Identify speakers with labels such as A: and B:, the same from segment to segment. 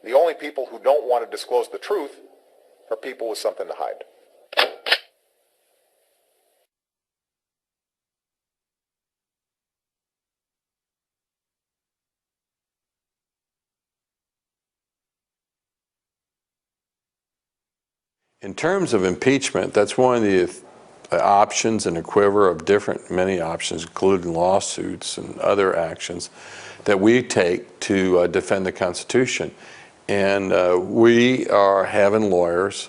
A: The only people who don't want to disclose the truth are people with something to hide.
B: In terms of impeachment, that's one of the options in a quiver of many options, including lawsuits and other actions that we take to defend the Constitution. And we are having lawyers,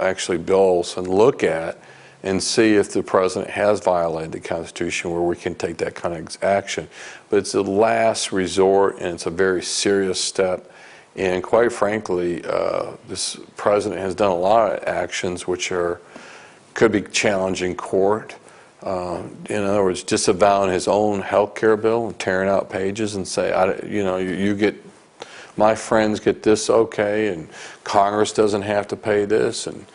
B: actually Bill Olson, look at and see if the president has violated the Constitution, where we can take that kind of action. But it's a last resort, and it's a very serious step. And quite frankly, this president has done a lot of actions which could be challenging court. In other words, disavowing his own health care bill and tearing out pages and say, you get, my friends get this okay, and Congress doesn't have to pay this, and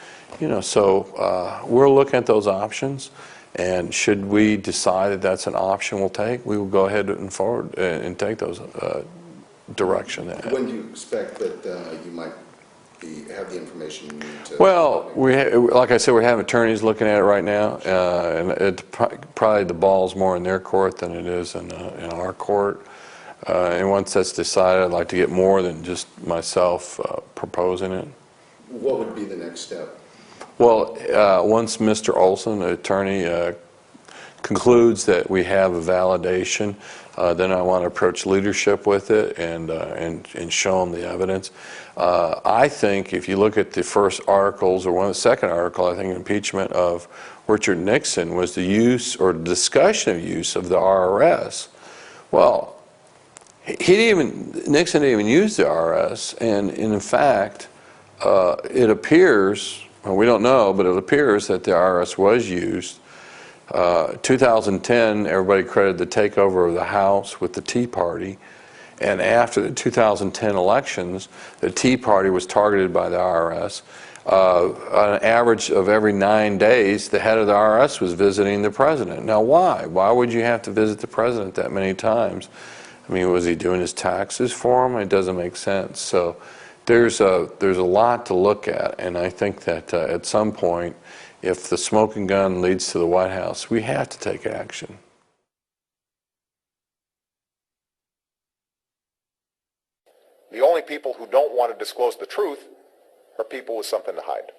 B: so we're looking at those options. And should we decide that that's an option we'll take, we will go ahead and forward and take those direction.
C: When do you expect that you might have the information you need to?
B: Well, like I said, we have attorneys looking at it right now, and probably the ball's more in their court than it is in our court. And once that's decided, I'd like to get more than just myself proposing it.
C: What would be the next step?
B: Well, once Mr. Olson, the attorney, concludes that we have a validation, then I want to approach leadership with it and show them the evidence. I think if you look at the first articles, or the second article, I think impeachment of Richard Nixon was the use or discussion of use of the RRS. Well, Nixon didn't even use the RRS, and in fact, it appears, well, we don't know, but it appears that the RRS was used. 2010, everybody credited the takeover of the House with the Tea Party, and after the 2010 elections, the Tea Party was targeted by the IRS. On an average of every 9 days, the head of the IRS was visiting the president. Now, why? Why would you have to visit the president that many times? I mean, was he doing his taxes for him? It doesn't make sense. So there's a lot to look at, and I think that at some point, if the smoking gun leads to the White House, we have to take action.
A: The only people who don't want to disclose the truth are people with something to hide.